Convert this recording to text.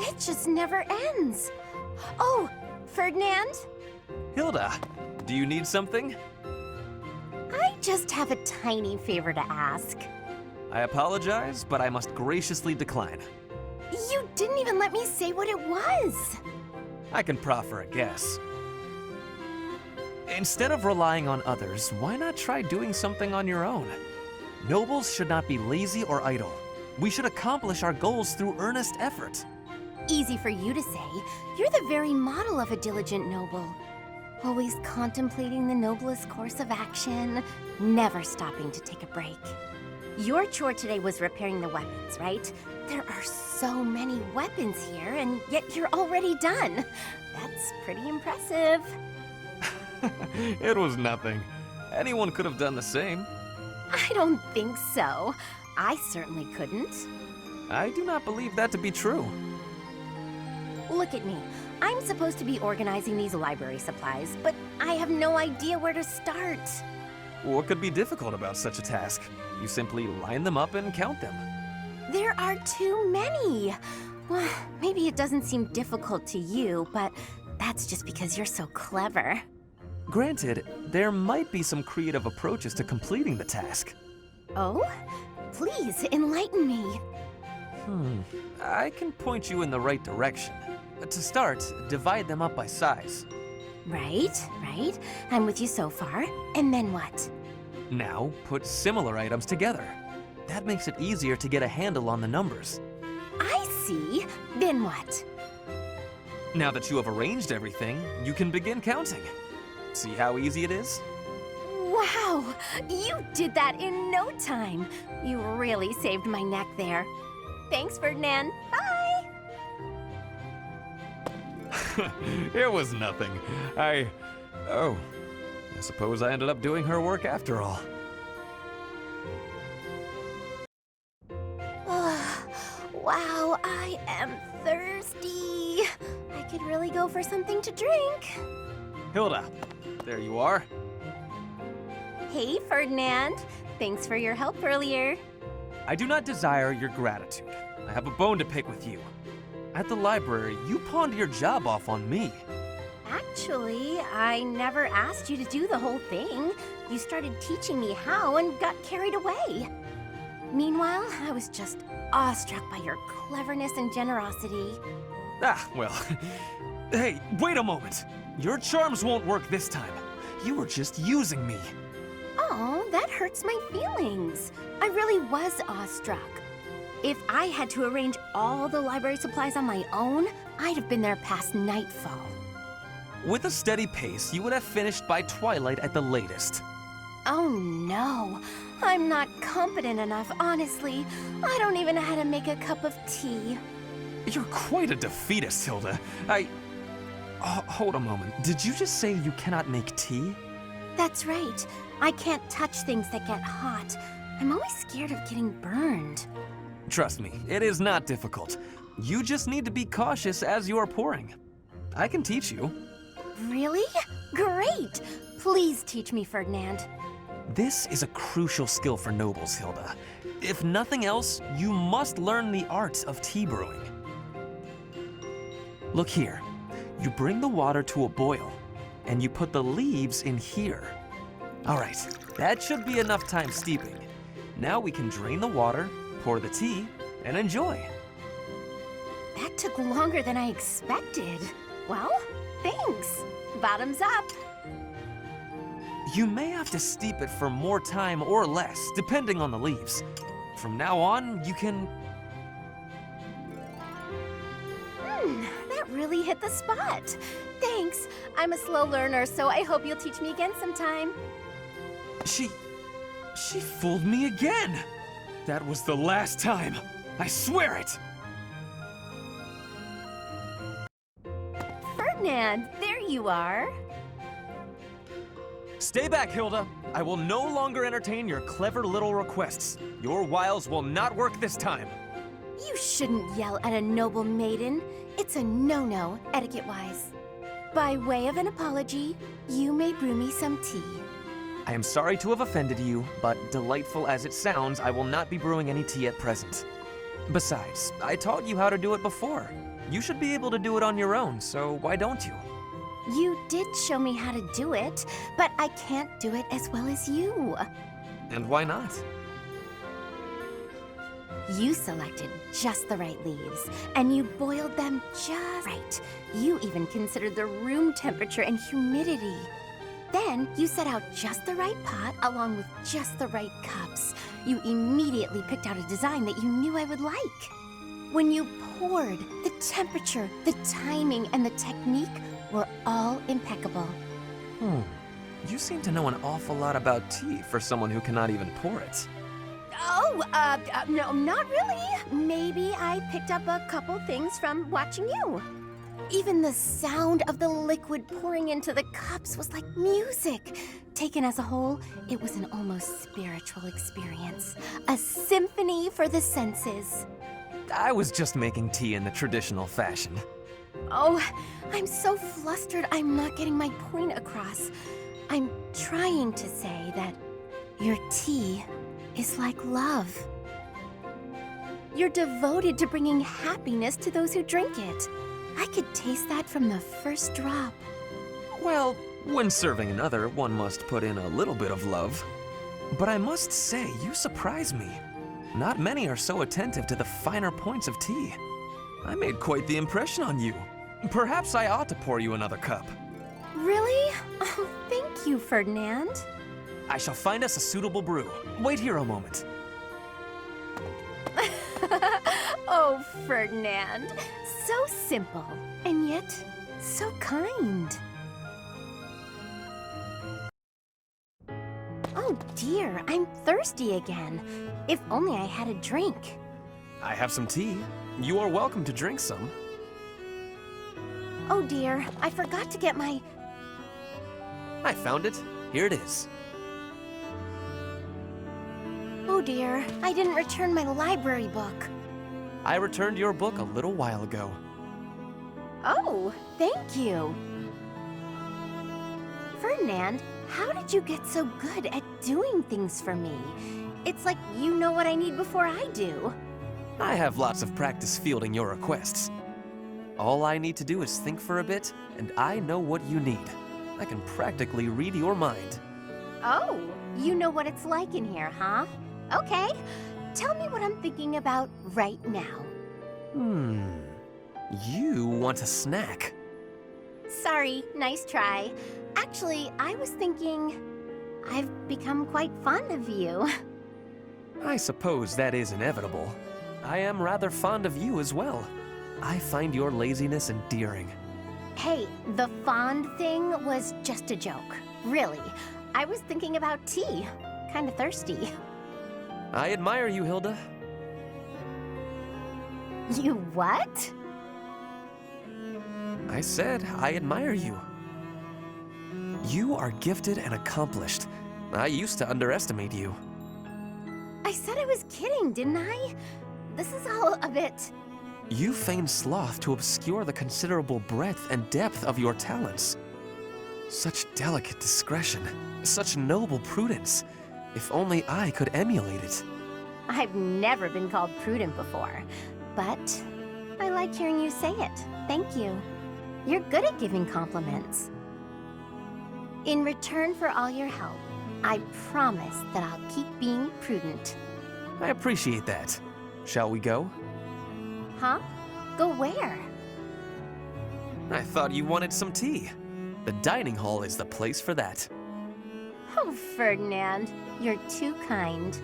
It just never ends. Oh, Ferdinand? Hilda, do you need something? I just have a tiny favor to ask. I apologize, but I must graciously decline. You didn't even let me say what it was. I can proffer a guess. Instead of relying on others, why not try doing something on your own? Nobles should not be lazy or idle. We should accomplish our goals through earnest effort. Easy for you to say. You're the very model of a diligent noble. Always contemplating the noblest course of action, never stopping to take a break. Your chore today was repairing the weapons, right? There are so many weapons here, and yet you're already done. That's pretty impressive. It was nothing. Anyone could have done the same. I don't think so. I certainly couldn't. I do not believe that to be true. Look at me. I'm supposed to be organizing these library supplies, but I have no idea where to start. What could be difficult about such a task? You simply line them up and count them. There are too many. Well, maybe it doesn't seem difficult to you, but that's just because you're so clever. Granted, there might be some creative approaches to completing the task. Oh? Please, enlighten me. I can point you in the right direction. To start, divide them up by size. Right. I'm with you so far. And then what? Now, put similar items together. That makes it easier to get a handle on the numbers. I see. Then what? Now that you have arranged everything, you can begin counting. See how easy it is? Wow! You did that in no time. You really saved my neck there. Thanks, Ferdinand. Bye! It was nothing. I suppose I ended up doing her work after all. Wow, I am thirsty. I could really go for something to drink. Hilda, there you are. Hey, Ferdinand. Thanks for your help earlier. I do not desire your gratitude. I have a bone to pick with you. At the library, you pawned your job off on me. Actually, I never asked you to do the whole thing. You started teaching me how and got carried away. Meanwhile, I was just awestruck by your cleverness and generosity. Well. Hey, wait a moment. Your charms won't work this time. You were just using me. Oh, that hurts my feelings. I really was awestruck. If I had to arrange all the library supplies on my own, I'd have been there past nightfall. With a steady pace, you would have finished by twilight at the latest. Oh no, I'm not competent enough, honestly. I don't even know how to make a cup of tea. You're quite a defeatist, Hilda. Hold a moment. Did you just say you cannot make tea? That's right. I can't touch things that get hot. I'm always scared of getting burned. Trust me, it is not difficult. You just need to be cautious as you are pouring. I can teach you. Really? Great! Please teach me, Ferdinand. This is a crucial skill for nobles, Hilda. If nothing else, you must learn the art of tea brewing. Look here. You bring the water to a boil, and you put the leaves in here. All right, that should be enough time steeping. Now we can drain the water, pour the tea, and enjoy. That took longer than I expected. Well, thanks. Bottoms up. You may have to steep it for more time or less, depending on the leaves. From now on, you can... That really hit the spot. Thanks. I'm a slow learner, so I hope you'll teach me again sometime. She fooled me again. That was the last time. I swear it. Ferdinand, there you are. Stay back, Hilda. I will no longer entertain your clever little requests. Your wiles will not work this time. You shouldn't yell at a noble maiden. It's a no-no, etiquette-wise. By way of an apology, you may brew me some tea. I am sorry to have offended you, but delightful as it sounds, I will not be brewing any tea at present. Besides, I taught you how to do it before. You should be able to do it on your own, so why don't you? You did show me how to do it, but I can't do it as well as you. And why not? You selected just the right leaves, and you boiled them just right. You even considered the room temperature and humidity. Then you set out just the right pot along with just the right cups. You immediately picked out a design that you knew I would like. When you poured, the temperature, the timing, and the technique were all impeccable. You seem to know an awful lot about tea for someone who cannot even pour it. Oh, no, not really. Maybe I picked up a couple things from watching you. Even the sound of the liquid pouring into the cups was like music. Taken as a whole, it was an almost spiritual experience. A symphony for the senses. I was just making tea in the traditional fashion. Oh, I'm so flustered I'm not getting my point across. I'm trying to say that your tea is like love. You're devoted to bringing happiness to those who drink it. I could taste that from the first drop. Well, when serving another, one must put in a little bit of love. But I must say, you surprise me. Not many are so attentive to the finer points of tea. I made quite the impression on you. Perhaps I ought to pour you another cup. Really? Oh, thank you, Ferdinand. I shall find us a suitable brew. Wait here a moment. Oh, Ferdinand. So simple, and yet so kind. Oh dear, I'm thirsty again. If only I had a drink. I have some tea. You are welcome to drink some. Oh dear, I forgot to get my... I found it. Here it is. Oh dear, I didn't return my library book. I returned your book a little while ago. Oh, thank you. Ferdinand, how did you get so good at doing things for me? It's like you know what I need before I do. I have lots of practice fielding your requests. All I need to do is think for a bit, and I know what you need. I can practically read your mind. Oh, you know what it's like in here, huh? Okay, tell me what I'm thinking about right now. You want a snack. Sorry, nice try. Actually, I was thinking I've become quite fond of you. I suppose that is inevitable. I am rather fond of you as well. I find your laziness endearing. Hey, the fond thing was just a joke. Really, I was thinking about tea. Kinda thirsty. I admire you, Hilda. You what? I said I admire you. You are gifted and accomplished. I used to underestimate you. I said I was kidding, didn't I? This is all a bit... You feign sloth to obscure the considerable breadth and depth of your talents. Such delicate discretion, such noble prudence. If only I could emulate it. I've never been called prudent before, but I like hearing you say it. Thank you. You're good at giving compliments. In return for all your help, I promise that I'll keep being prudent. I appreciate that. Shall we go? Huh? Go where? I thought you wanted some tea. The dining hall is the place for that. Oh, Ferdinand, you're too kind.